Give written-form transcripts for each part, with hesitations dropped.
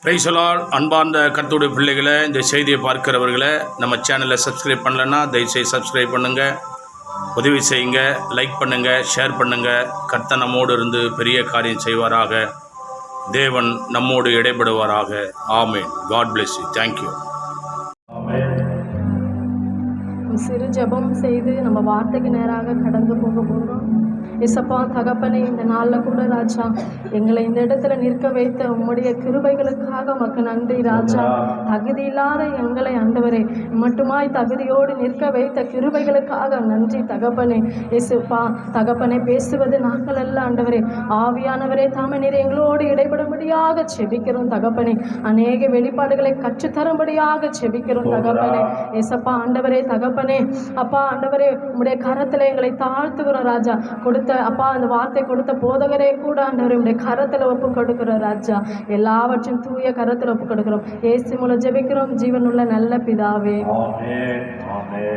Praise the Lord. அன்பார்ந்த கர்த்தருடைய பிள்ளைகளை, இந்த செய்தியை பார்க்கிறவர்களை, நம்ம சேனலை சப்ஸ்கிரைப் பண்ணலைன்னா தயவுசெய்து சப்ஸ்கிரைப் பண்ணுங்கள், உதவி செய்யுங்க, லைக் பண்ணுங்கள், ஷேர் பண்ணுங்கள். கர்த்தர் நம்மோடு இருந்து பெரிய காரியம் செய்வாராக. தேவன் நம்மோடு இடைபடுவாராக. Amen. God bless you. Thank you. சிறு ஜெபம் செய்து நம்ம வார்த்தைக்கு நேராக கடந்து போக போகிறோம். இசப்பா தகப்பனே, இந்த நாளில் கூட ராஜா எங்களை இந்த இடத்துல நிற்க வைத்த உம்முடைய கிருபைகளுக்காக உமக்கு நன்றி ராஜா. தகுதி இல்லாத எங்களை ஆண்டவரே மட்டுமாய் தகுதியோடு நிற்க வைத்த கிருபைகளுக்காக நன்றி தகப்பனே. இசப்பா தகப்பனே, பேசுவது நாங்கள் அல்ல ஆண்டவரே, ஆவியானவரே தாமே நீர் எங்களோடு இடைபடும்படியாக செபிக்கிறோம் தகப்பனே. அநேக வெளிப்பாடுகளை கற்றுத்தரும்படியாக செபிக்கிறோம் தகப்பனே. இசப்பா ஆண்டவரே தகப்பனே, அப்பா ஆண்டவரே உம்முடைய கரத்தில் எங்களை தாழ்த்துகிறோம் ராஜா. கொடுத்த அப்பா அந்த வார்த்தை கொடுத்த போதகரே கூட ஆண்டவரே உடைய கரத்தில் ஒப்பு கொடுக்கிறோம் ராஜா. எல்லாவற்றையும் தூய கரத்தில் ஒப்பு கொடுக்கிறோம். இயேசு மூலம் ஜெபிக்கிறோம் ஜீவனுள்ள நல்ல பிதாவே.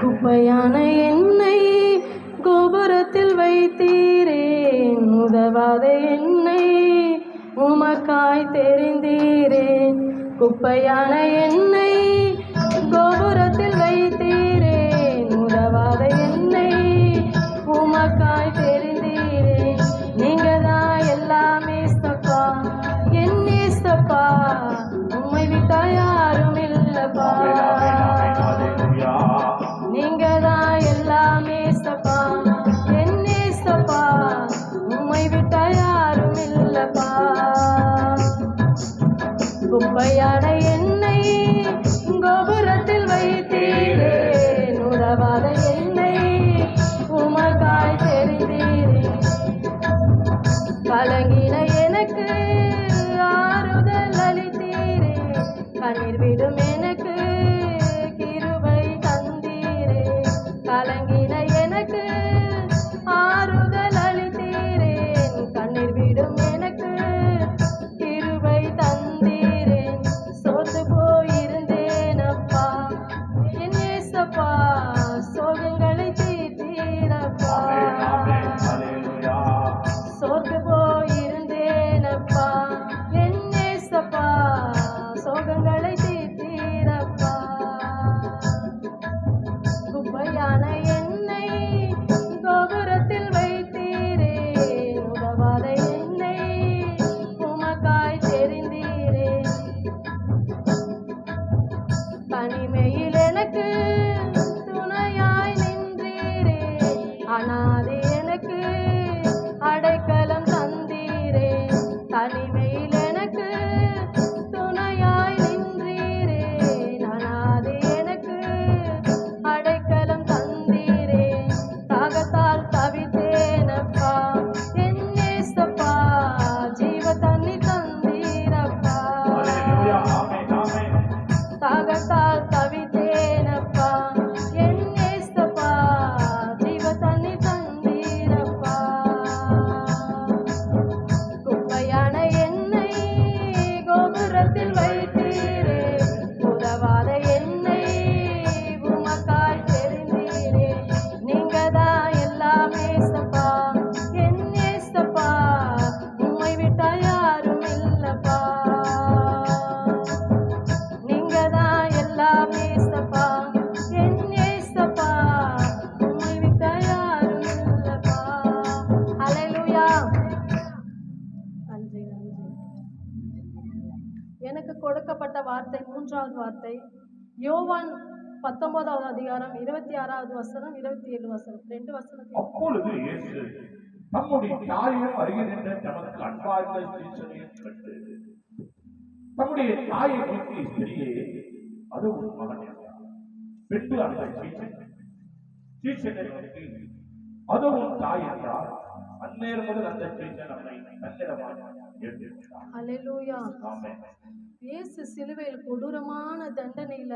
குப்பையான என்னை கோபுரத்தில் வைத்தீரே, உதவாத என்னை உமக்காய் தெரிந்தீரே. குப்பையான என்னை கோபுரத்தில் வைத்தீரே, உதவாத என்னை உமக்காய் தெரிந்தீரே. நீங்க தான் எல்லாமே சப்பா, என்னே சப்பா, உம்மை விட்டா யாரும் இல்லப்பா. நீங்க தான் எல்லாமே சப்பா, என்னே சப்பா, உம்மை விட்டா யாரும் இல்லப்பா. குப்பையான என்னை கோபுரத்தில் வைத்தீரே, உதவாத என்னை உமக்காய் தெரிந்தீரே. கலங்கின எனக்கு ஆறுதல் அளித்தீரே, கண்ணீர் விடும் எனக்கு கிருபை தந்தீரே. கலங்கின எனக்கு ஆறுதல் அளித்தீரே, கண்ணீர் விடும் எனக்கு கிருபை தந்தீரே. சோர்ந்து போயிருந்தேன் அப்பா, என் ஏசப்பா, சோகங்களை தீர்த்தீரப்பா. சோர்ந்து போயிருந்தேன் அப்பா, என் ஏசப்பா, சோகங்களை தீர்த்தீரப்பா. குப்பையான என்னை கோபுரத்தில் வைத்தீரே, உதவாத என்னை உமக்காய் தெரிந்தீரே. தனிமையில் எனக்கு துணையாய் நின்றீரே, அனாதை எனக்கு அடைக்கலம் தந்தீரே. தனிமையில் எனக்கு துணையாய் நின்றீரே, அனாதை எனக்கு அடைக்கலம் தந்தீரே. தாகத்தால் தவித்தேனப்பா, என் ஏசப்பா, ஜீவ தண்ணி தந்தீரப்பா. தாகத்தால் தவித்தேனப்பா, என் ஏசப்பா, ஜீவ தண்ணி தந்தீரப்பா. குப்பையான என்னை கோபுரத்தில் வைத்தீரே, உதவாத என்னை உமக்காய் தெரிந்தீரே. நீங்க தான் எல்லாமே சப்பா, என் ஏசப்பா, உம்மை விட்டா யாரும் இல்லப்பா. நீங்க தான் எல்லாமே சப்பா, என் ஏசப்பா, உம்மை விட்டா யாரும் இல்லப்பா. ஹல்லேலூயா. நன்றி நன்றி. எனக்கு கொடுக்கப்பட்ட வார்த்தை, மூன்றாவது வார்த்தை, யோவான் 19வது அதிகாரம் 26வது வசனம் 27 வசனம், 2 வசனத்தில். அப்பொழுது இயேசு தம்முடைய தாயையும் அருகே நின்ற தமக்கு அன்பார்ந்த சீசனையும் கண்டு தம்முடைய தாயை நோக்கி, ஸ்திரியே, அது ஒரு மகன் என்றார். பின்பு அந்த சீசனை நோக்கி, அது உன் தாய் என்றார். அந்நேரம் முதல் அந்த சீசன் நம்மை தன்னிடமாக ஏற்றுக்கொண்டார். ஹல்லேலூயா. ஆமென். இயேசு சிலுவையில் கொடூரமான தண்டனையில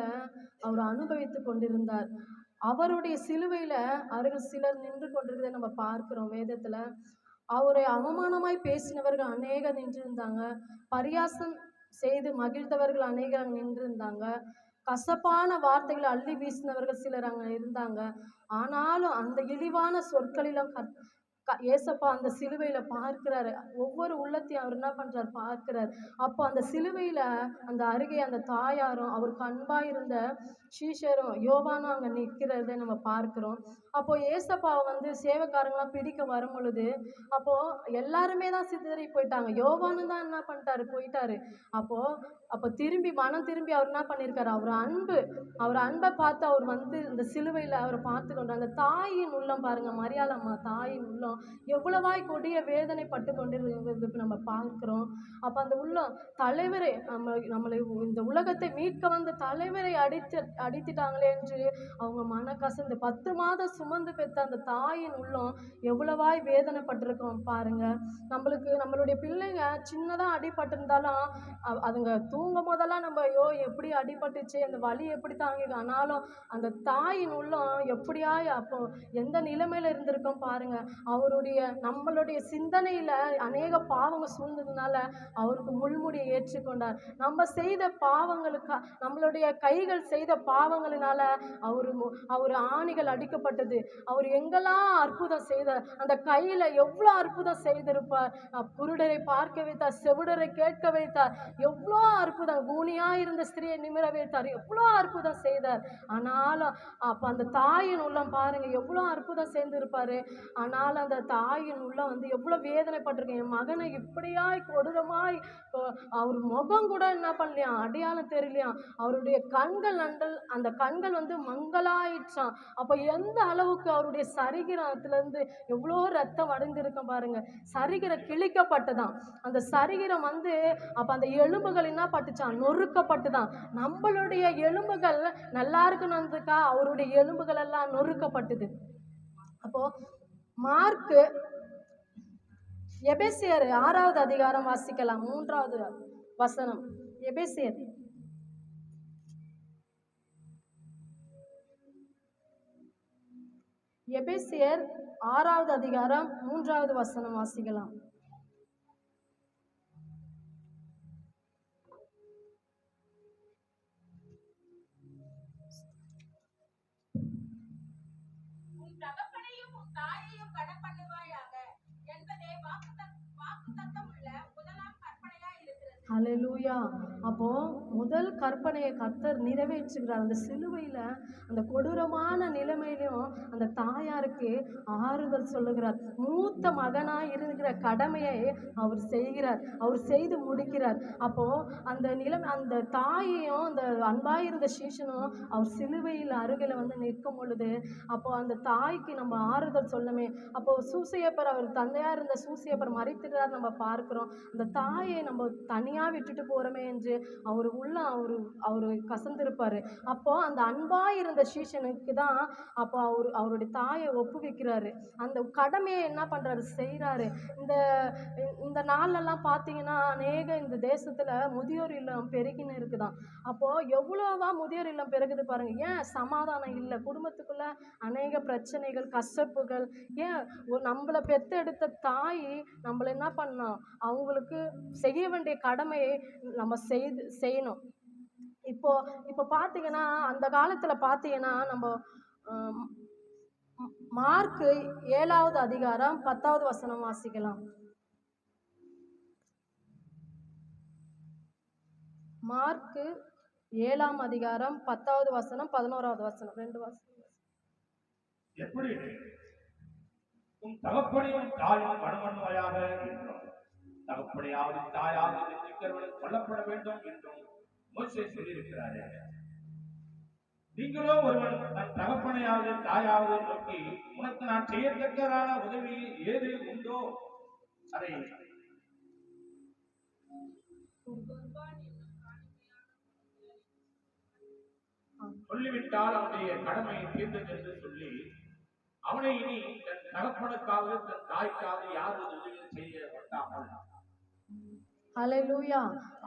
அவர் அனுபவித்துக் கொண்டிருந்தார். அவருடைய சிலுவையில அவர்கள் சிலர் நின்று கொண்டிருக்கிறதை நம்ம பார்க்கிறோம் வேதத்துல. அவரை அவமானமாய் பேசினவர்கள் அநேகர் நின்றிருந்தாங்க. பரியாசம் செய்து மகிழ்ந்தவர்கள் அநேகர் அங்கே நின்றிருந்தாங்க. கசப்பான வார்த்தைகளை அள்ளி வீசினவர்கள் சிலர் அங்கே இருந்தாங்க. ஆனாலும் அந்த இழிவான சொற்களிலும் ஏசப்பா அந்த சிலுவையில பார்க்கிறாரு. ஒவ்வொரு உள்ளத்தையும் அவர் என்ன பண்றாரு பார்க்கிறார். அப்போ அந்த சிலுவையில அந்த அருகே அந்த தாயாரும் அவருக்கு அன்பா இருந்த சீஷரும் யோவானும் அங்க நிக்கிறதை நம்ம பார்க்கிறோம். அப்போ ஏசப்பாவை வந்து சேவைக்காரங்களாம் பிடிக்க வரும் பொழுது, அப்போ எல்லாருமே தான் சிதறி போயிட்டாங்க. யோவானு தான் என்ன பண்ணிட்டாரு போயிட்டாரு. அப்போ அப்போ திரும்பி மனம் திரும்பி அவர் என்ன பண்ணியிருக்காரு, அவர் அன்பை பார்த்து அவர் வந்து இந்த சிலுவையில அவரை பார்த்து கொண்டு அந்த தாயின் உள்ளம் பாருங்க, மரியாதை அம்மா தாயின் உள்ளம் எவ்வளவாய் கொடிய வேதனைப்பட்டு கொண்டிருக்கிறது நம்ம பார்க்கிறோம். அப்ப அந்த உள்ளம் தலைவரை நம்மளை இந்த உலகத்தை மீட்க வந்த தலைவரை அடித்துட்டாங்களே என்று அவங்க மன கசந்து 10 மாதம் சுமந்து பெற்ற அந்த தாயின் உள்ளம் எவ்வளவாய் வேதனைப்பட்டிருக்கோம் பாருங்க. நம்மளுடைய பிள்ளைங்க சின்னதா அடிபட்டிருந்தாலும் அதுங்க தூங்கும் போதெல்லாம் நம்ம ஐயோ எப்படி அடிபட்டுச்சு, அந்த வலி எப்படி தாங்கிக்கும். ஆனாலும் அந்த தாயின் உள்ளம் எப்படியாய் அப்போ எந்த நிலைமையில இருந்திருக்கோம் பாருங்க. நம்மளுடைய சிந்தனையில அநேக பாவங்கள் சூழ்ந்ததுனால அவருக்கு முள்முடியை ஏற்றுக்கொண்டார். நம்ம செய்த பாவங்களுக்கா, நம்மளுடைய கைகள் செய்த பாவங்களினால அவர் ஆணிகள் அடிக்கப்பட்டது. அவர் எங்கெல்லாம் அற்புதம் செய்தார், அந்த கையில எவ்வளோ அற்புதம் செய்திருப்பார். குருடரை பார்க்க வைத்தார், செவிடரை கேட்க வைத்தார், எவ்வளோ அற்புதம். கூனியா இருந்த ஸ்திரியை நிமிர வைத்தார், எவ்வளோ அற்புதம் செய்தார். ஆனாலும் அப்ப அந்த தாயின் உள்ளம் பாருங்க எவ்வளோ அற்புதம் செய்திருப்பாரு. ஆனாலும் அந்த தாயின் உள்ளம் வந்து எவ்வளோ வேதனைப்பட்டிருக்கேன். என் மகனை இப்படியாய் கொடூரமாய் அவர் முகம் கூட என்ன பண்ணலையாம், அடையாளம் தெரியலையாம். அவருடைய கண்கள் அந்த கண்கள் வந்து மங்களாயிடுச்சான். அப்போ எந்த அளவுக்கு அவருடைய சரீரத்திலிருந்து எவ்வளோ ரத்தம் வடிந்திருக்கும் பாருங்க. சரீரம் கிழிக்கப்பட்டுதான். அந்த சரீரம் வந்து அப்போ அந்த எலும்புகள் என்ன பட்டுச்சான், நொறுக்கப்பட்டுதான். நம்மளுடைய எலும்புகள் நல்லா இருக்கணுன்றதுக்கா அவருடைய எலும்புகள் எல்லாம் நொறுக்கப்பட்டது. அப்போ மார்க்கு எபேசியர் 6வது அதிகாரம் வாசிக்கலாம், 3வது வசனம். எபேசியர் 6வது அதிகாரம் 3வது வசனம் வாசிக்கலாம். ஹல்லேலூயா. அப்போ முதல் கற்பனையை கர்த்தர் நிறைவேற்றுகிறார். அந்த சிலுவையில அந்த கொடூரமான நிலைமையிலும் அந்த தாயாருக்கு ஆறுதல் சொல்லுகிறார். மூத்த மகனாய் இருக்கிற கடமையை அவர் செய்கிறார், அவர் செய்து முடிக்கிறார். அப்போ அந்த தாயையும் அந்த அன்பாயிருந்த சீஷனும் அவர் சிலுவையில் அருகில வந்து நிற்கும் பொழுது அப்போ அந்த தாய்க்கு நம்ம ஆறுதல் சொல்லமே. அப்போ சூசையப்பர், அவர் தந்தையா இருந்த சூசையப்பர் மறித்துட்டார் நம்ம பார்க்கிறோம். அந்த தாயை நம்ம தனியா விட்டுட்டு போறோமே என்று அவரு கசந்திருப்பாரு. அப்போ அந்த அன்பா இருந்த சீஷனுக்கு தான் அப்போ அவருடைய தாயை ஒப்புவிக்கிறாரு. அந்த கடமையை என்ன பண்றாரு, செய்யறாரு. இந்த நாள்லாம் பார்த்தீங்கன்னா அநேக இந்த தேசத்துல முதியோர் இல்லம் பெருகின்னு இருக்குதான். அப்போ எவ்வளவா முதியோர் இல்லம் பெருகுது பாருங்க. ஏன் சமாதானம் இல்லை, குடும்பத்துக்குள்ள அநேக பிரச்சனைகள், கசப்புகள். ஏன் நம்மளை பெத்தெடுத்த தாய் நம்மள என்ன பண்ணோம், அவங்களுக்கு செய்ய வேண்டிய கடமையை நம்ம செய்யணும். இப்போ பார்த்தீங்கன்னா அந்த காலத்துல பார்த்தீங்கன்னா நம்ம மார்க்கு 7வது அதிகாரம் 10வது வசனம் வாசிக்கலாம். மார்க்கு 7ஆம் அதிகாரம் 10வது வசனம் 11வது வசனம் 2 வசனம். எப்படி உன் தகப்பனையும் தாயும் மனமன்மையாக என்றும் தகப்பனையாவது தாயாவது இருக்கிறவர்கள் கொல்லப்பட வேண்டும் என்றும் மோசே சொல்லியிருக்கிறாரு. நீங்களோ ஒருவன் தன் தகப்பனையாவது தாயாவது நோக்கி உனக்கு நான் செய்யத்தக்கதான உதவி ஏது உண்டோ அதை சொல்லிவிட்டால் அவனுடைய கடமையை தீர்ந்தது என்று சொல்லி அவனை இனி தன் தகப்பனுக்காக தன் தாய்க்காக யாரும் உதவி செய்ய மாட்டாமல். ஹல்லேலூயா.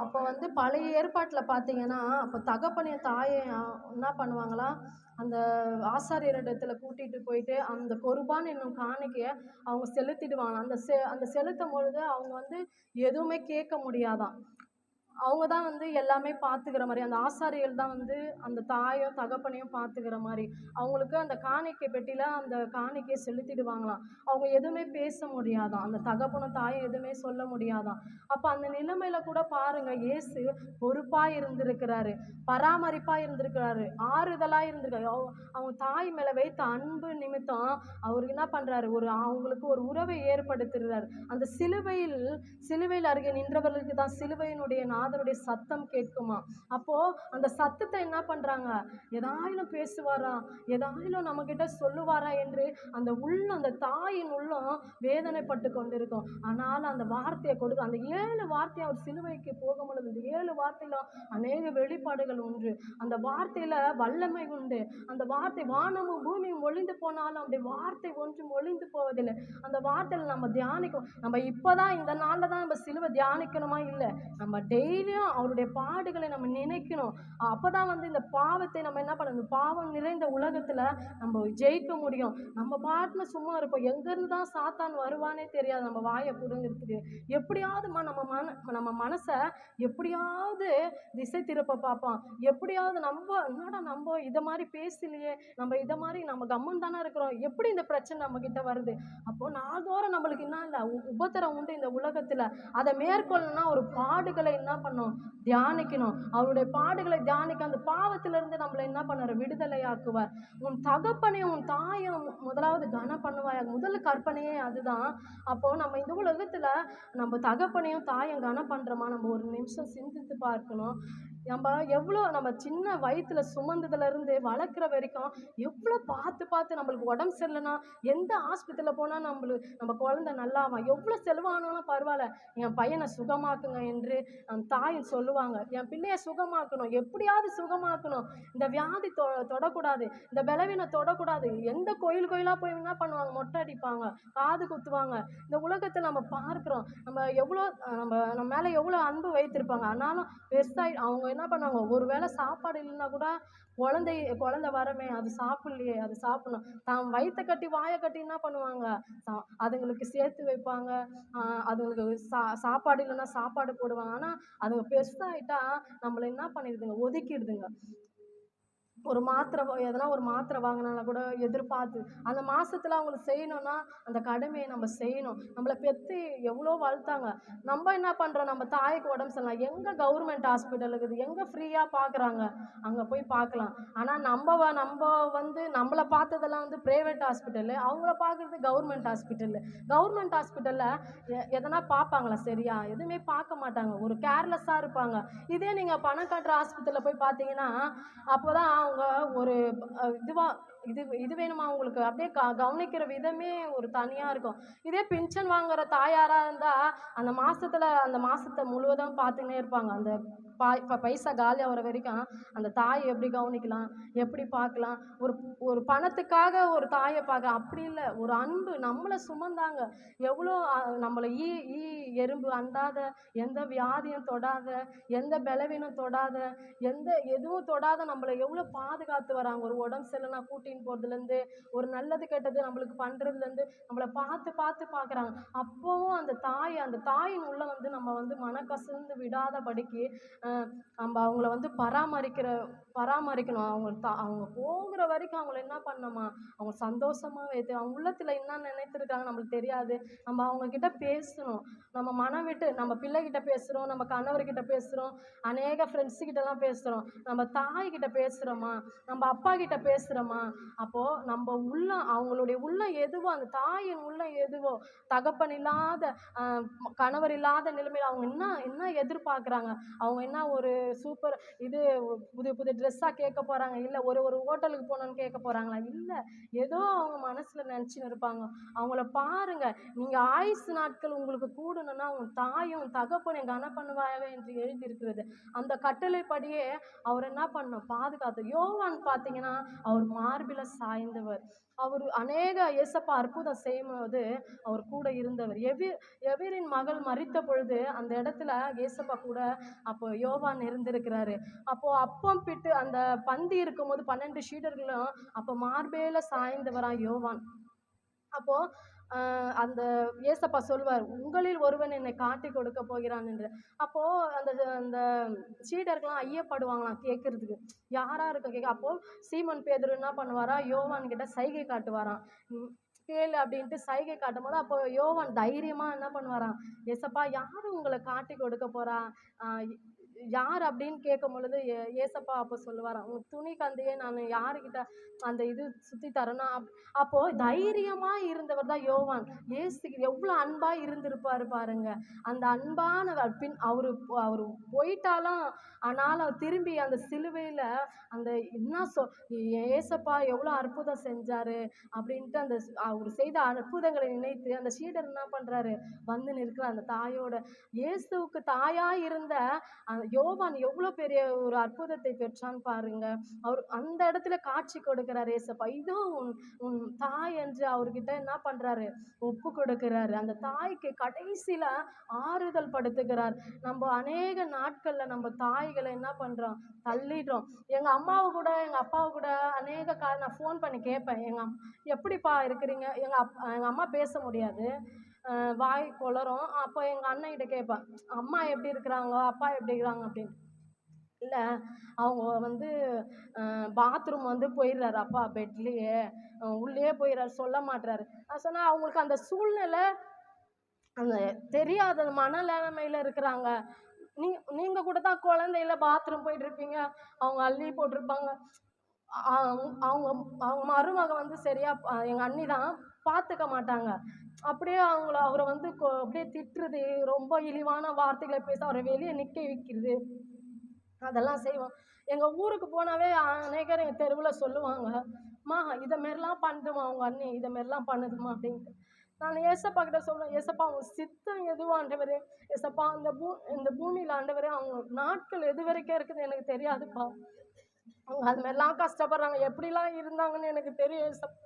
அப்போ வந்து பழைய ஏற்பாட்டில் பார்த்தீங்கன்னா அப்போ தாயை என்ன பண்ணுவாங்களா, அந்த ஆசாரியரிடத்துல கூட்டிட்டு போயிட்டு அந்த கொர்பான் என்னும் காணிக்கையை அவங்க செலுத்திடுவாங்க. அந்த செலுத்தும் பொழுது அவங்க வந்து எதுவுமே கேட்க முடியாதான். அவங்க தான் வந்து எல்லாமே பார்த்துக்கிற மாதிரி, அந்த ஆசாரிகள் தான் வந்து அந்த தாயும் தகப்பனையும் பார்த்துக்கிற மாதிரி. அவங்களுக்கு அந்த காணிக்கை பெட்டியில் அந்த காணிக்கையை செலுத்திடுவாங்களாம். அவங்க எதுவுமே பேச முடியாதாம், அந்த தகப்பனும் தாயும் எதுவுமே சொல்ல முடியாதாம். அப்போ அந்த நிலைமையில கூட பாருங்க, இயேசு பொறுப்பாக இருந்திருக்கிறாரு, பராமரிப்பாக இருந்திருக்கிறாரு, ஆறுதலாக இருந்திருக்காரு. அவங்க தாய் மேலே வைத்த அன்பு நிமித்தம் அவர் என்ன பண்ணுறாரு, அவங்களுக்கு ஒரு உறவை ஏற்படுத்துகிறார். அந்த சிலுவையில் அருகே நின்றவர்களுக்கு தான் சிலுவையினுடைய நாதருடைய சத்தம் கேட்குமா. அப்போ அந்த சத்தத்தை என்ன பண்றாங்க, ஏதாயிலும் பேசுவாரா, ஏதாயிலும் நம்ம கிட்ட சொல்லுவாரா என்று அந்த தாயின் உள்ளம் வேதனைப்பட்டு கொண்டிருக்கும். ஆனாலும் அந்த வார்த்தையை கொடுக்க, அந்த 7 வார்த்தை அவர் சிலுவைக்கு போகும் பொழுது இந்த 7 வார்த்தையில அநேக வெளிப்பாடுகள் உண்டு. அந்த வார்த்தையில வல்லமை உண்டு. அந்த வார்த்தை வானமும் பூமியும் ஒளிந்து போனாலும் அந்த வார்த்தை ஒன்றும் ஒளிந்து போவதில்லை. அந்த வார்த்தையில நம்ம தியானிக்கும். நம்ம இப்பதான் இந்த நாள்ல தான் நம்ம சிலுவை தியானிக்கணுமா, இல்லை, நம்ம டெய்லியும் அவருடைய பாடுகளை நம்ம நினைக்கணும். அப்பதான் வந்து இந்த பாவத்தை நம்ம என்ன பண்ணணும், பாவம் நிறைந்த உலகத்துல நம்ம ஜெயிக்க முடியும். நம்ம பாட்டுல சும்மா இருப்போம், எங்கிருந்து தான் சாத்தான் வருவானே தெரியாது. நம்ம வாயை புடுங்கிறதுக்கு எப்படியாவது நம்ம மனசை எப்படியாவது திசை திருப்ப பார்ப்போம். எப்படியாவது என்னடா நம்ம இதை மாதிரி பேசலையே, நம்ம இதை மாதிரி நம்ம கம்மன் தானே இருக்கிறோம், எப்படி இந்த பிரச்சனை நம்ம கிட்ட வருது. அப்போ நாள்தோறும் நம்மளுக்கு என்ன இல்லை, உபத்திரம் உண்டு இந்த உலகத்துல. அதை மேற்கொள்ளணும்னா ஒரு பாடுகளை என்ன பண்ணணும், தியானிக்கணும். அவருடைய பாடுகளை தியானிக்க அந்த பாவத்திலிருந்து நம்மளை என்ன பண்ணாரு, விடுதலையாக்குவார். உன் தகப்பனையும் உன் தாயும் முதலாவது கனம் பண்ணுவாயாக. முதல் கற்பனையே அதுதான். அப்போ நம்ம இந்த உலகத்துல நம்ம தகப்பனையும் தாயும் கனம் பண்றோமா, நம்ம ஒரு நிமிஷம் சிந்தித்து பார்க்கணும். நம்ம சின்ன வயிற்றுல சுமந்ததுலேருந்து வளர்க்குற வரைக்கும் எவ்வளோ பார்த்து நம்மளுக்கு உடம்பு சரியில்லைன்னா எந்த ஹாஸ்பிட்டலில் போனால் நம்ம குழந்தை நல்லாவா, எவ்வளோ செலவானாலும் பரவாயில்ல, என் பையனை சுகமாக்குங்க என்று தாயும் சொல்லுவாங்க. என் பிள்ளையை சுகமாக்கணும், எப்படியாவது சுகமாக்கணும், இந்த வியாதி தொடக்கூடாது, இந்த பலவீனம் தொடக்கூடாது. எந்த கோயிலாக போய் என்ன பண்ணுவாங்க, மொட்டை அடிப்பாங்க, காது குத்துவாங்க. இந்த உலகத்தில் நம்ம பார்க்குறோம், நம்ம மேலே எவ்வளோ அன்பு வைத்திருப்பாங்க. ஆனாலும் பெருசாக அவங்க என்ன பண்ணுவாங்க, ஒரு வேளை சாப்பாடு இல்லைன்னா கூட குழந்தை வரமே, அது சாப்பிட்லையே, அது சாப்பிடணும், தான் வயிற்றை கட்டி வாயை கட்டி என்ன பண்ணுவாங்க, அதுங்களுக்கு சேர்த்து வைப்பாங்க. அதுங்களுக்கு சாப்பாடு இல்லைன்னா சாப்பாடு போடுவாங்க. ஆனால் அதுங்க பெருசாகிட்டா நம்மளை என்ன பண்ணிடுதுங்க, ஒதுக்கிடுதுங்க. எதனா ஒரு மாத்திரை வாங்கினா கூட எதிர்பார்த்து அந்த மாசத்துல அவங்களுக்கு செய்யணும்னா அந்த கடமையை நம்ம செய்யணும். நம்மளை பெற்று எவ்வளோ வளர்த்தாங்க. நம்ம என்ன பண்ணுறோம், நம்ம தாய்க்கு உடம்பு சரியில்லை, எங்கே கவர்மெண்ட் ஹாஸ்பிட்டல் இருக்குது, எங்கே ஃப்ரீயாக பார்க்குறாங்க, அங்கே போய் பார்க்கலாம். ஆனால் நம்ம வந்து நம்மளை பார்த்ததெல்லாம் வந்து ப்ரைவேட் ஹாஸ்பிட்டலு, அவங்கள பார்க்குறது கவர்மெண்ட் ஹாஸ்பிட்டலு. கவர்மெண்ட் ஹாஸ்பிட்டலில் எதனா பார்ப்பாங்களா, சரியா எதுவுமே பார்க்க மாட்டாங்க, ஒரு கேர்லெஸ்ஸாக இருப்பாங்க. இதே நீங்கள் பணம் கட்டுற ஹாஸ்பிட்டலில் போய் பார்த்தீங்கன்னா அப்போ தான் அவங்க ஒரு இது வேணுமா உங்களுக்கு, அப்படியே கவனிக்கிற விதமே ஒரு தனியாக இருக்கும். இதே பென்ஷன் வாங்குற தாயாராக இருந்தால் அந்த மாதத்தை முழுவதும் பார்த்துன்னே இருப்பாங்க. அந்த பைசா காலி ஆகிற வரைக்கும் அந்த தாயை எப்படி கவனிக்கலாம், எப்படி பார்க்கலாம். ஒரு பணத்துக்காக ஒரு தாயை பார்க்க அப்படி இல்லை, ஒரு அன்பு. நம்மளை சுமந்தாங்க, எவ்வளோ நம்மளை எறும்பு அண்டாத, எந்த வியாதியும் தொடாத, எந்த பலவீனம் தொடாத, எதுவும் தொடாத நம்மளை எவ்வளோ பாதுகாத்து வராங்க. ஒரு உடம்பு சரியில்லைனா கூட்டின்னு போகிறதுலேருந்து, ஒரு நல்லது கெட்டது நம்மளுக்கு பண்ணுறதுலேருந்து நம்மளை பார்த்து பார்க்குறாங்க. அப்போவும் அந்த தாயின் உள்ள வந்து நம்ம வந்து மனக்கசந்து விடாதபடிக்கு நம்ம அவங்கள வந்து பராமரிக்கணும். அவங்க போகிற வரைக்கும் அவங்கள என்ன பண்ணணுமா, அவங்க சந்தோஷமாக வைத்து, அவங்க உள்ளத்தில் என்ன நினைத்திருக்காங்க நம்மளுக்கு தெரியாது. நம்ம அவங்கக்கிட்ட பேசணும். நம்ம மனம் விட்டு நம்ம பிள்ளைகிட்ட பேசுகிறோம், நம்ம கணவர்கிட்ட பேசுகிறோம், அநேக ஃப்ரெண்ட்ஸுக்கிட்டலாம் பேசுகிறோம். நம்ம தாய்கிட்ட பேசுகிறோமா, நம்ம அப்பா கிட்ட பேசுகிறோமா. அப்போது நம்ம அவங்களுடைய உள்ளம் எதுவோ, அந்த தாயின் உள்ளம் எதுவோ, தகப்பன் இல்லாத கணவர் இல்லாத நிலைமையில் அவங்க என்ன எதிர்பார்க்குறாங்க, அவங்க என்ன ஒரு சூப்பர் புது ட்ரெஸ்ஸாக கேட்க போகிறாங்க, இல்லை ஒரு ஹோட்டலுக்கு போகணுன்னு கேட்க போகிறாங்களா, இல்லை, ஏதோ அவங்க மனசில் நினச்சின்னு இருப்பாங்க. அவங்கள பாருங்கள், நீங்கள் ஆயுசு நாட்கள் உங்களுக்கு கூடணும்னா உன் தாயும் தகப்பனையும் கனம் பண்ணுவாங்க என்று எழுதியிருக்கிறது. அந்த கட்டளைப்படியே அவர் என்ன பண்ணணும், பாதுகாத்து. யோவான் பார்த்தீங்கன்னா அவர் மார்பில சாய்ந்தவர். அவர் அநேக இயேசப்பா அற்புதம் செய்யும்போது அவர் கூட இருந்தவர். எவீரின் மகள் மரித்த பொழுது அந்த இடத்துல இயேசப்பா கூட அப்போ யோவான் இருந்திருக்கிறாரு. அப்போ அப்பம் பிட்டு அந்த பந்தி இருக்கும்போது 12 சீடர்களும் அப்போ மார்பேல சாய்ந்தவரா யோவான். அப்போ அந்த ஏசப்பா சொல்வார், உங்களில் ஒருவன் என்னை காட்டி கொடுக்க போகிறான் என்று. அப்போ அந்த அந்த சீடர்கள்லாம் ஐயப்படுவாங்களாம் கேட்கறதுக்கு, யாரா இருக்க கேட்க. அப்போ சீமோன் பேதுரு என்ன பண்ணுவாரா, யோவான் கிட்ட சைகை காட்டுவாராம். கேளு அப்படின்ட்டு சைகை காட்டும் போது, அப்போ யோவான் தைரியமா என்ன பண்ணுவாராம், ஏசப்பா யாரு உங்களை காட்டி கொடுக்க போறா, யார் அப்படின்னு கேட்கும் பொழுது ஏசப்பா அப்போ சொல்லுவாராம், உன் துணி கந்தையே நான் யாருக்கிட்ட அந்த இது சுத்தி தரேன்னா அப்போ தைரியமா இருந்தவர் தான் யோவான். ஏசுக்கு எவ்வளவு அன்பா இருந்திருப்பாரு பாருங்க. அந்த அன்பான பின் அவரு அவரு போயிட்டாலும், ஆனாலும் அவர் திரும்பி அந்த சிலுவையில அந்த என்ன ஏசப்பா எவ்வளவு அற்புதம் செஞ்சாரு அப்படின்ட்டு அந்த அவர் செய்த அற்புதங்களை நினைத்து அந்த சீடர் என்ன பண்றாரு, வந்து நிற்கிற அந்த தாயோட. இயேசுவுக்கு தாயா இருந்த யோவான் எவ்வளவு பெரிய ஒரு அற்புதத்தை பெற்றான்னு பாருங்க. அவர் அந்த இடத்துல காட்சி கொடுக்கிறார் ஏசப்பா. இதோ உன் உன் தாய் என்று அவர்கிட்ட என்ன பண்றாரு, ஒப்பு கொடுக்கிறாரு. அந்த தாய்க்கு கடைசியில ஆறுதல் படுத்துகிறார். நம்ம அநேக நாட்கள்ல நம்ம தாய்களை என்ன பண்றோம், தள்ளிடுறோம். எங்க அம்மாவை கூட எங்க அப்பாவை கூட அநேக நான் ஃபோன் பண்ணி கேட்பேன், எப்படிப்பா இருக்கிறீங்க. எங்க அம்மா பேச முடியாது, வாய் குளரும். அப்போ எங்கள் அண்ணன்கிட்ட கேட்பேன், அம்மா எப்படி இருக்கிறாங்க, அப்பா எப்படி இருக்கிறாங்க அப்படின்னு. இல்லை, அவங்க வந்து பாத்ரூம் வந்து போயிடுறாரு அப்பா, பெட்லேயே உள்ளே போயிடுறாரு, சொல்ல மாட்டுறாரு. நான் சொன்னேன், அவங்களுக்கு அந்த சூழ்நிலை அந்த தெரியாத மனநிலைமையில் இருக்கிறாங்க. நீங்கள் கூட தான் குழந்தையில பாத்ரூம் போயிட்டு இருப்பீங்க, அவங்க அள்ளி போட்டிருப்பாங்க. அவங்க அவங்க மருமக வந்து சரியா எங்கள் அண்ணி தான் பார்த்துக்க மாட்டாங்க. அப்படியே அவரை வந்து அப்படியே திட்டுறது, ரொம்ப இழிவான வார்த்தைகளை பேச அவரை வெளியே நிற்க வைக்கிறது, அதெல்லாம் செய்வோம். எங்கள் ஊருக்கு போனாவே அநேகர் எங்கள் தெருவில் சொல்லுவாங்க, அம்மா இதை மாரிலாம் பண்ணுதுமா அவங்க அண்ணி, இதை மாரிலாம் பண்ணுதுமா அப்படின்ட்டு. நான் ஏசப்பா கிட்ட சொல்லுவேன், ஏசப்பா அவங்க சித்தம் எதுவும் ஆண்டவரே, ஏசப்பா இந்த பூமியில் ஆண்டவரே அவங்க நாட்கள் எது வரைக்கும் இருக்குது எனக்கு தெரியாதுப்பா, அவங்க அது மாதிரிலாம் கஷ்டப்படுறாங்க, எப்படிலாம் இருந்தாங்கன்னு எனக்கு தெரியும் ஏசப்பா.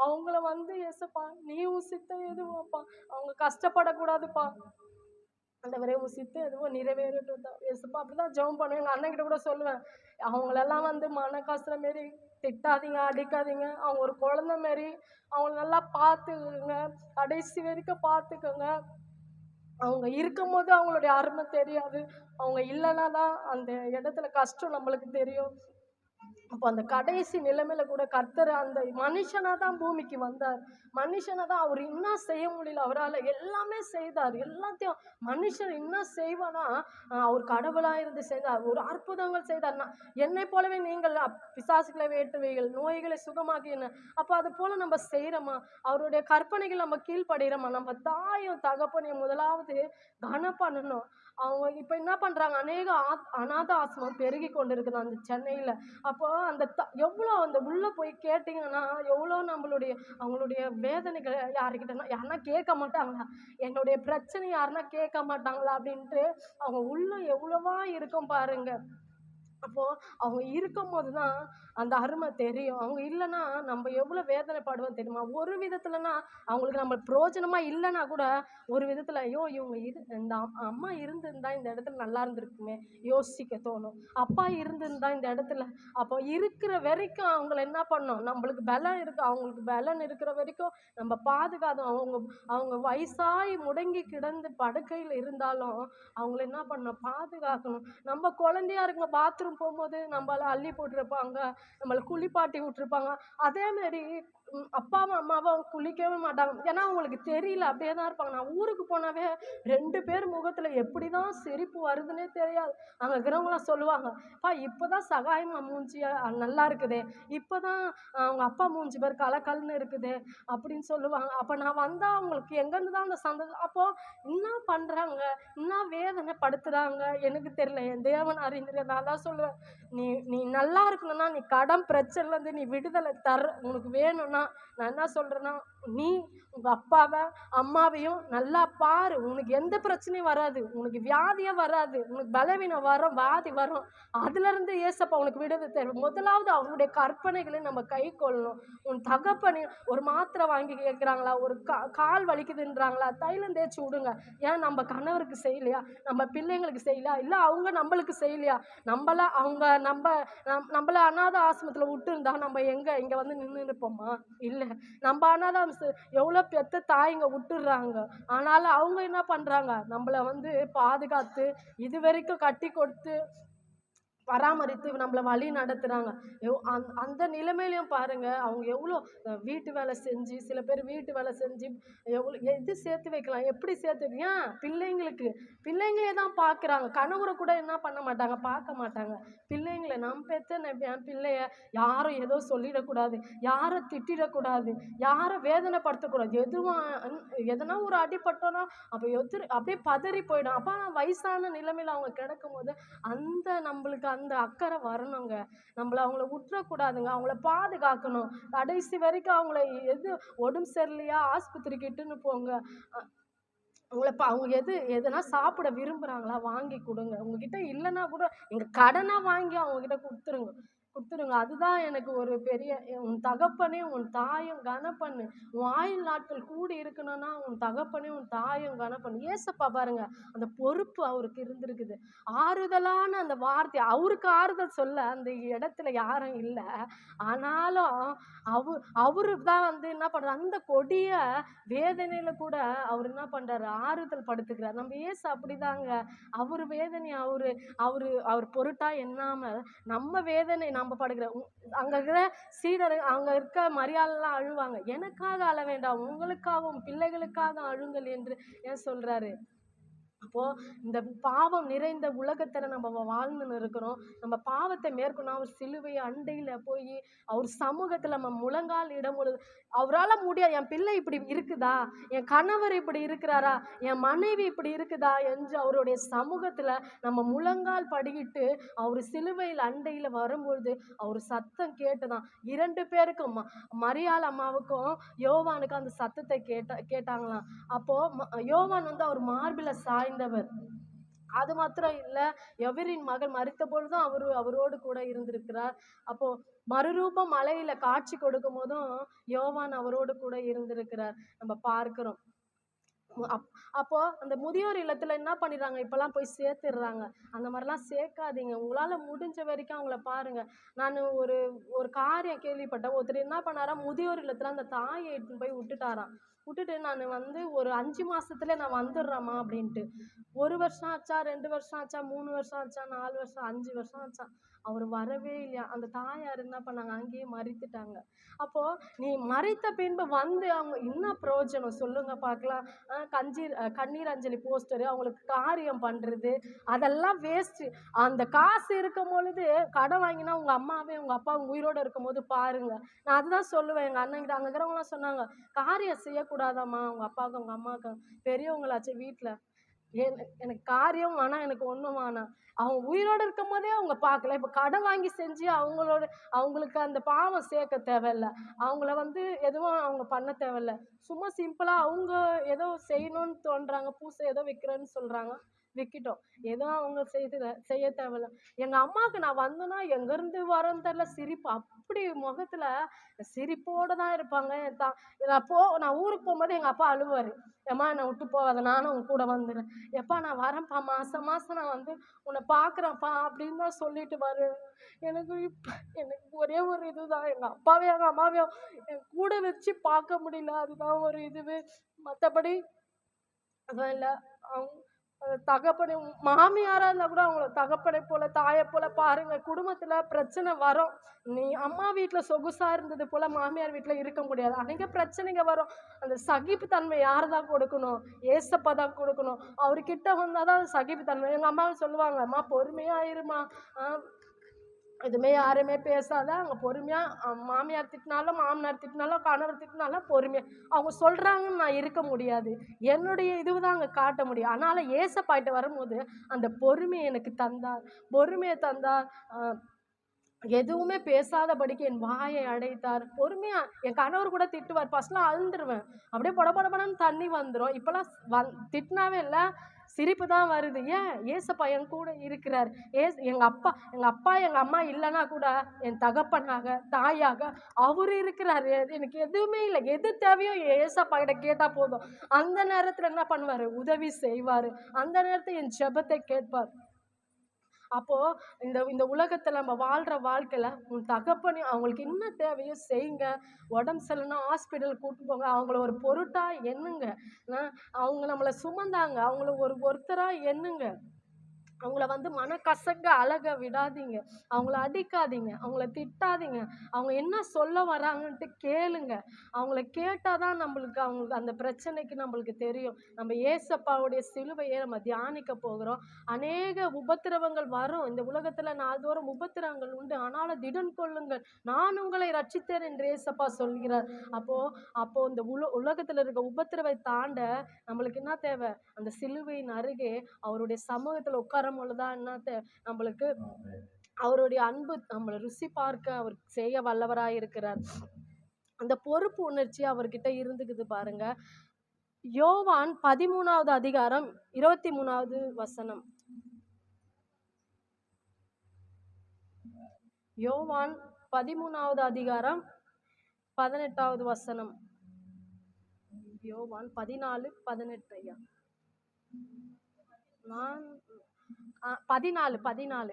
அவங்கள வந்து ஏசப்பா நீ உன் சித்தம் எதுவோப்பா, அவங்க கஷ்டப்படக்கூடாதுப்பா ஆண்டவரே, உன் சித்தம் எதுவோ நிறைவேறட்டும் தான் ஏசப்பா. அப்படிதான் ஜெபம் பண்ணுவேன். எங்கள் அண்ணன்கிட்ட கூட சொல்லுவேன், அவங்களெல்லாம் வந்து மன கஷ்டம் மாரி திட்டாதீங்க, அடிக்காதீங்க. அவங்க ஒரு குழந்தை மாரி, அவங்கள நல்லா பார்த்துக்குங்க, கடைசி வரைக்கும் பார்த்துக்கோங்க. அவங்க இருக்கும் போது அவங்களுடைய அருமை தெரியாது, அவங்க இல்லைன்னா தான் அந்த இடத்துல கஷ்டம் நம்மளுக்கு தெரியும். அப்போ அந்த கடைசி நிலைமையில கூட கர்த்தர் அந்த மனுஷனா தான் பூமிக்கு வந்தார். மனுஷனை தான் அவர் இன்னும் செய்ய முடியல, அவரால் எல்லாமே செய்தார். எல்லாத்தையும் மனுஷன் இன்னும் செய்வானா, அவர் கடவுளா இருந்து செய்தார், ஒரு அற்புதங்கள் செய்தார். என்னை போலவே நீங்கள் பிசாசுகளை வேட்டுவீர்கள், நோய்களை சுகமாக்கின. அப்போ அது போல நம்ம செய்யறோமா, அவருடைய கற்பனைகள் நம்ம கீழ்படுகிறோமா, நம்ம தாயும் தகப்பனையும் முதலாவது கனம் பண்ணணும். அவங்க இப்போ என்ன பண்ணுறாங்க, அநேக அநாத ஆசிரமம் பெருகி கொண்டு இருக்குது அந்த சென்னையில். அப்போ அந்த எவ்வளோ அந்த உள்ளே போய் கேட்டிங்கன்னா எவ்வளோ அவங்களுடைய வேதனைகளை யாருன்னா கேட்க மாட்டாங்களா, என்னுடைய பிரச்சனை யாருன்னா கேட்க மாட்டாங்களா அப்படின்ட்டு அவங்க உள்ள எவ்வளவா இருக்கும் பாருங்க. அப்போது அவங்க இருக்கும் போது தான் அந்த அருமை தெரியும். அவங்க இல்லைன்னா நம்ம எவ்வளோ வேதனைப்படுவோம் தெரியுமா. ஒரு விதத்துலனா அவங்களுக்கு நம்ம பிரயோஜனமாக இல்லைன்னா கூட ஒரு விதத்தில் ஐயோ இவங்க இந்த அம்மா இருந்திருந்தா இந்த இடத்துல நல்லா இருந்திருக்குமே யோசிக்க தோணும். அப்பா இருந்திருந்தா இந்த இடத்துல. அப்போ இருக்கிற வரைக்கும் அவங்கள என்ன பண்ணோம், நம்மளுக்கு பலம் இருக்கு, அவங்களுக்கு பலன் இருக்கிற வரைக்கும் நம்ம பாதுகாத்தோம். அவங்க வயசாகி முடங்கி கிடந்து படுக்கையில் இருந்தாலும் அவங்கள என்ன பண்ணணும், பாதுகாக்கணும். நம்ம குழந்தையா இருக்குங்க, பாத்ரூம் போகும்போது நம்மள அள்ளி போட்டிருப்பாங்க, நம்மளை குளிப்பாட்டி விட்டுருப்பாங்க. அதேமாரி அப்பாவும் அம்மாவும் குளிக்கவே மாட்டாங்க, ஏன்னா அவங்களுக்கு தெரியல, அப்படியே தான் இருப்பாங்க. நான் ஊருக்கு போனாவே 2 பேர் முகத்தில் எப்படி தான் சிரிப்பு வருதுன்னே தெரியாது. அங்கே இருக்கிறவங்களாம் சொல்லுவாங்க, அப்பா இப்போ தான் சகாயமாக மூஞ்சி நல்லா இருக்குதே, இப்போ தான் அவங்க அப்பா மூஞ்சி பேர் கலக்கல்னு இருக்குது அப்படின்னு சொல்லுவாங்க. அப்போ நான் வந்தால் அவங்களுக்கு எங்கேருந்து தான் அந்த சந்தோஷம். அப்போது என்ன பண்ணுறாங்க, என்ன வேதனைப்படுத்துகிறாங்க எனக்கு தெரியல, என் தேவன் அறிஞர். நான் தான் சொல்லுவேன், நீ நல்லா இருக்கணும்னா, நீ கடன் பிரச்சனைலேருந்து நீ விடுதலை உனக்கு வேணும்னா, நான் என்ன சொல்கிறேன்னா, நீ உங்கள் அப்பாவை அம்மாவையும் நல்லா பாரு, உனக்கு எந்த பிரச்சனையும் வராது, உனக்கு வியாதியே வராது, உனக்கு பலவீனம் வரும், வியாதி வரும், அதுலேருந்து ஏசப்பா உனக்கு விடுதலை தரும். முதலாவது அவனுடைய கற்பனைகளை நம்ம கை கொள்ளணும். உன் தகப்பனை ஒரு மாத்திரை வாங்கி கேட்குறாங்களா, ஒரு கால் வலிக்குதுன்றாங்களா, தைலம் தேய்ச்சி விடுங்க. ஏன் நம்ம கணவருக்கு செய்யலையா, நம்ம பிள்ளைங்களுக்கு செய்யலையா, இல்லை அவங்க நம்மளுக்கு செய்யலையா, நம்மள அனாத ஆசிரமத்தில் விட்டுருந்தா நம்ம இங்கே வந்து நின்று இருப்போமா? இல்லை. நம்ம ஆனாலும் எவ்வளோ பெத்த தாய்ங்க விட்டுடுறாங்க. ஆனாலும் அவங்க என்ன பண்ணுறாங்க, நம்மளை வந்து பாதுகாத்து இது வரைக்கும் கட்டி கொடுத்து பராமரித்து நம்மள வழி நடத்துறாங்க. அந்த நிலைமையிலயும் பாருங்க, அவங்க எவ்வளோ வீட்டு வேலை செஞ்சு, சில பேர் வீட்டு வேலை செஞ்சு எவ்வளோ எது சேர்த்து வைக்கலாம், எப்படி சேர்த்து ஏன் பிள்ளைங்களுக்கு பிள்ளைங்களே தான் பார்க்குறாங்க. கணவரை கூட என்ன பண்ண மாட்டாங்க, பார்க்க மாட்டாங்க. பிள்ளைங்கள நம்ம பெத்த என் பிள்ளைய யாரும் ஏதோ சொல்லிடக்கூடாது, யாரை திட்டிடக்கூடாது, யாரை வேதனைப்படுத்தக்கூடாது. எதனா ஒரு அடிப்பட்டோன்னா அப்போ அப்படியே பதறி போயிடும். அப்போ வயசான நிலைமையில் அவங்க கிடக்கும் போது அந்த நம்மளுக்கு அந்த அக்கறை வரணுங்க. அவங்கள விட்டுறக்கூடாதுங்க. அவங்கள பாதுகாக்கணும். கடைசி வரைக்கும் அவங்கள எது உடம்பு சரியில்லையா ஆஸ்பத்திரிக்கு இட்டுன்னு போங்க. அவங்க எதுனா சாப்பிட விரும்புகிறாங்களா வாங்கி கொடுங்க. உங்ககிட்ட இல்லைன்னா கூட எங்கள் கடனாக வாங்கி அவங்கக்கிட்ட கொடுத்துருங்க. அதுதான் எனக்கு ஒரு பெரிய உன் தகப்பனே உன் தாயும் கனப்பண்ணு. உன் ஆயுள் நாட்கள் கூடி இருக்கணும்னா உன் தகப்பனே உன் தாயும் கனப்பண்ணு. ஏசப்பா பாருங்க, அந்த பொறுப்பு அவருக்கு இருந்திருக்குது. ஆறுதலான அந்த வார்த்தை, அவருக்கு ஆறுதல் சொல்ல அந்த இடத்துல யாரும் இல்லை. ஆனாலும் அவரு தான் வந்து என்ன பண்றாரு, அந்த கொடிய வேதனையில கூட அவர் என்ன பண்றாரு, ஆறுதல் படுத்துக்கிறார். நம்ம ஏசு அப்படிதாங்க. அவரு வேதனை அவர் பொருட்டா எண்ணாம நம்ம வேதனை நம்ம படுகிற அங்க இருக்கிற சீடர், அங்க இருக்க மரியாதைலாம் அழுவாங்க. எனக்காக அழ வேண்டாம், உங்களுக்காகவும் பிள்ளைகளுக்காக அழுங்கள் என்று ஏன் சொல்றாரு. அப்போ இந்த பாவம் நிறைந்த உலகத்துல நம்ம வாழ்ந்துன்னு இருக்கிறோம். நம்ம பாவத்தை மேற்கொண்டு அவர் சிலுவை அண்டையில போய் அவர் சமூகத்துல நம்ம முழங்கால் இடம் பொழுது அவரால் முடியாது. என் பிள்ளை இப்படி இருக்குதா, என் கணவர் இப்படி இருக்கிறாரா, என் மனைவி இப்படி இருக்குதா என்று அவருடைய சமூகத்துல நம்ம முழங்கால் படிக்கிட்டு அவர் சிலுவையில் அண்டையில வரும்பொழுது அவர் சத்தம் கேட்டுதான் 2 பேருக்கும், மரியாள் அம்மாவுக்கும் யோவானுக்கும் அந்த சத்தத்தை கேட்டாங்களாம். அப்போ யோவான் வந்து அவர் மார்பில சாய்ந்தவர். அது மாத்திரம் இல்லை, எவரின் மகள் மரித்த பொழுதும் அவரோடு கூட இருந்திருக்கிறார். அப்போ மறுரூபம் மலையில காட்சி கொடுக்கும் போதும் யோவான் அவரோடு கூட இருந்திருக்கிறார் நம்ம பார்க்கிறோம். அப்போ அந்த முதியோர் இல்லத்துல என்ன பண்ணிடுறாங்க, இப்பெல்லாம் போய் சேர்த்துடுறாங்க. அந்த மாதிரிலாம் சேர்க்காதீங்க. உங்களால முடிஞ்ச வரைக்கும் அவங்கள பாருங்க. நான் ஒரு காரியம் கேள்விப்பட்டேன். ஒருத்தர் என்ன பண்ணாரா, முதியோர் இல்லத்துல அந்த தாயை போய் விட்டுட்டாராம். நான் வந்து ஒரு 5 மாசத்துல நான் வந்துடுறேம்மா அப்படின்ட்டு. 1 வருஷம் ஆச்சா, 2 வருஷம் ஆச்சா, 3 வருஷம் ஆச்சா, 4 வருஷம், 5 வருஷம் ஆச்சா, அவர் வரவே இல்லையா. அந்த தாயார் என்ன பண்ணாங்க, அங்கேயே மறித்துட்டாங்க. அப்போ நீ மறித்த பின்பு வந்து அவங்க என்ன பிரயோஜனம் சொல்லுங்க பார்க்கலாம். கண்ணீர் அஞ்சலி போஸ்டரு, அவங்களுக்கு காரியம் பண்றது, அதெல்லாம் வேஸ்ட். அந்த காசு இருக்கும் பொழுது கடன் வாங்கினா உங்க அம்மாவே உங்க அப்பா உயிரோடு இருக்கும் போது பாருங்க. நான் அதுதான் சொல்லுவேன். எங்க அண்ணன் கிட்ட அங்க இருக்கிறவங்களாம் சொன்னாங்க, காரியம் செய்யக்கூடாதாம்மா உங்க அப்பாவுக்கு உங்க அம்மாவுக்கு, பெரியவங்களாச்சு வீட்டுல. எனக்கு காரியம் வேணாம், எனக்கு ஒன்றும் வேணாம். அவங்க உயிரோடு இருக்கும் போதே அவங்க பார்க்கல. இப்போ கடன் வாங்கி செஞ்சு அவங்களுக்கு அந்த பாவம் சேர்க்க தேவையில்லை. அவங்கள வந்து எதுவும் அவங்க பண்ண தேவையில்லை. சும்மா சிம்பிளாக அவங்க ஏதோ செய்யணும்னு தோன்றாங்க, பூசை ஏதோ வைக்கிறேன்னு சொல்கிறாங்க, விற்கிட்டோம். எதுவும் அவங்க செய்ய தேவையில்லை. எங்கள் அம்மாவுக்கு நான் வந்தேன்னா எங்கேருந்து வரேன்னு தெரில, சிரிப்பு அப்படி முகத்தில் சிரிப்போடு தான் இருப்பாங்க. நான் ஊருக்கு போகும்போது எங்கள் அப்பா அழுவார், ஏம்மா என்னை விட்டு போகாத, நானும் உங்க கூட வந்துடுறேன். எப்பா நான் வரேன்ப்பா, மாதம் நான் வந்து உன்னை பார்க்குறேன்ப்பா அப்படின்னு தான் சொல்லிட்டு வருவேன். எனக்கு ஒரே ஒரு இதுதான், எங்கள் அப்பாவையும் எங்கள் அம்மாவையும் என் கூட வச்சு பார்க்க முடியல, அதுதான் ஒரு இதுவே. மற்றபடி அதான் இல்லை. அவங்க தகப்பனை மாமியாரா இருந்தா கூட அவங்கள தகப்பனை போல தாயை போல பாருங்க. குடும்பத்துல பிரச்சனை வரும். நீ அம்மா வீட்டுல சொகுசா இருந்தது போல மாமியார் வீட்டுல இருக்க முடியாது. அன்னைக்கு பிரச்சனைங்க வரும். அந்த சகிப்புத்தன்மை யாருதான் கொடுக்கணும், ஏசப்பா தான் கொடுக்கணும். அவர்கிட்ட வந்தாதான் சகிப்புத்தன்மை. எங்க அம்மாவை சொல்லுவாங்க, அம்மா பொறுமையா இருமா, எதுவுமே யாருமே பேசாத, அவங்க பொறுமையா மாமியார் திட்டினாலும் மாமனார் திட்டினாலும் கணவர் திட்டினாலும் பொறுமையா அவங்க சொல்றாங்கன்னு நான் இருக்க முடியாது. என்னுடைய இதுதான் அங்கே காட்ட முடியும். அதனால ஏசப்பாயிட்டு வரும்போது அந்த பொறுமையை எனக்கு தந்தார். பொறுமையை தந்தார். எதுவுமே பேசாதபடிக்கு என் வாயை அடைத்தார். பொறுமையா என் கணவர் கூட திட்டுவார். ஃபர்ஸ்ட்லாம் அழுந்துருவேன், அப்படியே படபடன்னு தண்ணி வந்துடும். இப்பெல்லாம் திட்டினாவே இல்லை, சிரிப்பு தான் வருது. ஏன், ஏசப்பா என் கூட இருக்கிறார். எங்க அப்பா எங்க அம்மா இல்லைன்னா கூட என் தகப்பனாக தாயாக அவரு இருக்கிறாரு. எனக்கு எதுவுமே இல்லை, எது தேவையோ ஏசப்பா கிட்ட கேட்டா போதும். அந்த நேரத்துல என்ன பண்ணுவாரு, உதவி செய்வாரு. அந்த நேரத்துல என் ஜெபத்தை கேட்பார். அப்போது இந்த இந்த உலகத்தில் நம்ம வாழ்கிற வாழ்க்கையில் உன் தகப்பனே அவங்களுக்கு என்ன தேவையோ செய்யுங்க. உடம்பு சரியில்லைன்னா ஹாஸ்பிட்டல் கூட்டிட்டு போங்க. அவங்கள ஒரு பொருட்டாக எண்ணுங்க. அவங்க நம்மளை சுமந்தாங்க, அவங்கள ஒருத்தராக எண்ணுங்க. அவங்கள வந்து மனக்கசங்க அழக விடாதீங்க. அவங்கள அடிக்காதீங்க, அவங்கள திட்டாதீங்க. அவங்க என்ன சொல்ல வராங்கன்ட்டு கேளுங்க. அவங்கள கேட்டால் தான் அவங்களுக்கு அந்த பிரச்சனைக்கு நம்மளுக்கு தெரியும். நம்ம ஏசப்பாவுடைய சிலுவையை நம்ம தியானிக்க போகிறோம். அநேக உபத்திரவங்கள் வரும். இந்த உலகத்தில் நாள்தோறும் உபத்திரவங்கள் உண்டு. ஆனாலும் திடன் கொள்ளுங்கள், நான் உங்களை ரட்சித்தேன் என்று ஏசப்பா சொல்கிறார். அப்போ இந்த உலகத்தில் இருக்க உபத்திரவை தாண்ட நம்மளுக்கு என்ன தேவை? அந்த சிலுவையின் அருகே அவருடைய சமூகத்தில் உட்கார பொழுதுதான் நம்மளுக்கு அவருடைய அன்பு நம்மளை ருசி பார்க்க அவர் செய்ய வல்லவராய் இருக்கிறார். அந்த பொறுப்பு உணர்ச்சி அவர்கிட்ட இருந்துக்குது பாருங்க. யோவான் 13வது அதிகாரம் 23வது வசனம். யோவான் 13வது அதிகாரம் 18வது வசனம். யோவான் 14:18 ஐயா. நான் 14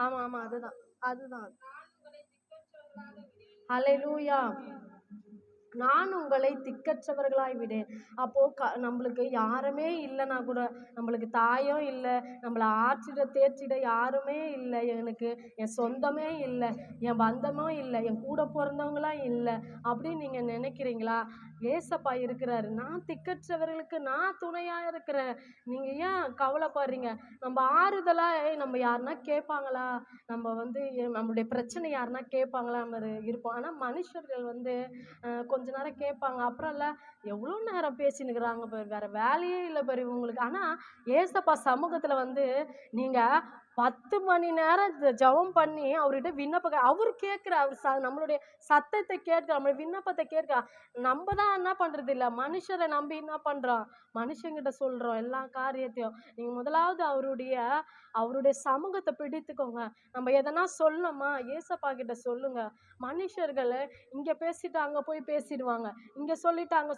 ஆமா ஆமா, அதுதான். ஹல்லேலூயா. நான் உங்களை திக்கற்றவர்களாய் விடேன். அப்போ நம்மளுக்கு யாருமே இல்லைன்னா கூட, நம்மளுக்கு தாயும் இல்லை, நம்மளை ஆற்றிட தேற்றிட யாருமே இல்லை, எனக்கு என் சொந்தமே இல்லை, என் பந்தமும் இல்லை, என் கூட பிறந்தவங்களாம் இல்லை அப்படின்னு நீங்கள் நினைக்கிறீங்களா? ஏசப்பா இருக்கிறாரு. நான் திக்கற்றவர்களுக்கு நான் துணையாக இருக்கிறேன். நீங்கள் ஏன் கவலைப்படுறீங்க? நம்ம ஆறுதலாக நம்ம யாருன்னா கேட்பாங்களா? நம்ம வந்து நம்மளுடைய பிரச்சனை யாருன்னா கேட்பாங்களா? நம்ம இருப்போம். ஆனால் மனுஷர்கள் வந்து கொஞ்ச நேரம் கேட்பாங்க, அப்புறம் இல்லை எவ்வளோ நேரம் பேசினுக்கிறாங்க பாரு, வேற வேலையே இல்லை பாரு உங்களுக்கு. ஆனால் ஏசப்பா சமூகத்தில் வந்து நீங்கள் 10 மணி நேரம் ஜெபம் பண்ணி அவர்கிட்ட விண்ணப்ப அவர் கேட்குறார். நம்மளுடைய சத்தத்தை கேட்க, நம்மளுடைய விண்ணப்பத்தை கேட்க. நம்ம தான் என்ன பண்ணுறது இல்லை, மனுஷரை நம்பி என்ன பண்ணுறோம், மனுஷங்கிட்ட சொல்கிறோம் எல்லா காரியத்தையும். நீங்கள் முதலாவது அவருடைய சமூகத்தை பிடித்துக்கோங்க. நம்ம எதனா சொல்லணுமா, ஏசப்பா கிட்ட சொல்லுங்க. மனுஷர்களை இங்கே பேசிட்டு அங்கே போய் பேசிடுவாங்க, இங்கே சொல்லிட்டு அங்கே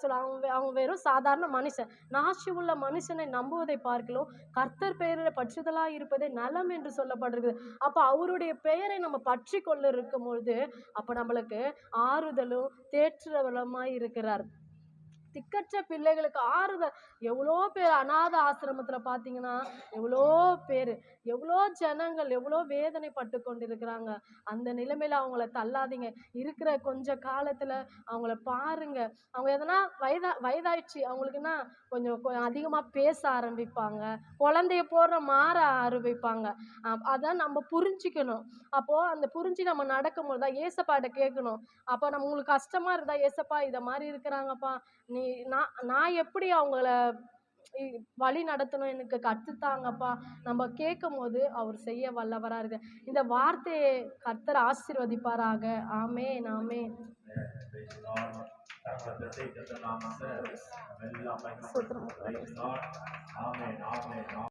அவங்க வெறும் சாதாரண மனுஷன். நாசி உள்ள மனுஷனை நம்புவதை பார்க்கலாம் கர்த்தர் பெயரில் பற்றுதலாக இருப்பதே நலம் என்று சொல்லப்படுகிறது. அப்போ அவருடைய பெயரை நம்ம பற்றி கொள்ள இருக்கும் பொழுது அப்போ நம்மளுக்கு ஆறுதலும் தேற்றுவளமாய் இருக்கிறார். திக்கற்ற பிள்ளைகளுக்கு ஆறுதல். எவ்வளோ பேர் அநாத ஆசிரமத்தில் பார்த்தீங்கன்னா எவ்வளோ ஜனங்கள் எவ்வளோ வேதனைப்பட்டு கொண்டிருக்கிறாங்க. அந்த நிலைமையில் அவங்கள தள்ளாதீங்க. இருக்கிற கொஞ்ச காலத்தில் அவங்கள பாருங்க. அவங்க எதனா வயதாயிடுச்சு அவங்களுக்குன்னா கொஞ்சம் அதிகமாக பேச ஆரம்பிப்பாங்க, குழந்தைய போடுற மாற ஆரம்பிப்பாங்க. அதான் நம்ம புரிஞ்சிக்கணும். அப்போது அந்த புரிஞ்சு நம்ம நடக்கும்போது தான் ஏசப்பாட்ட கேட்கணும். அப்போ நம்ம உங்களுக்கு கஷ்டமாக இருந்தா, ஏசப்பா இதை மாதிரி இருக்கிறாங்கப்பா, நான் எப்படி அவங்கள வழி நடத்தணும் எனக்கு கற்றுத்தாங்கப்பா. நம்ம கேட்கும் போது அவர் செய்ய வல்லவராக இருக்கு. இந்த வார்த்தையை கர்த்தர் ஆசீர்வதிப்பாராக. ஆமென் ஆமென். ஆமென் ஆமென்.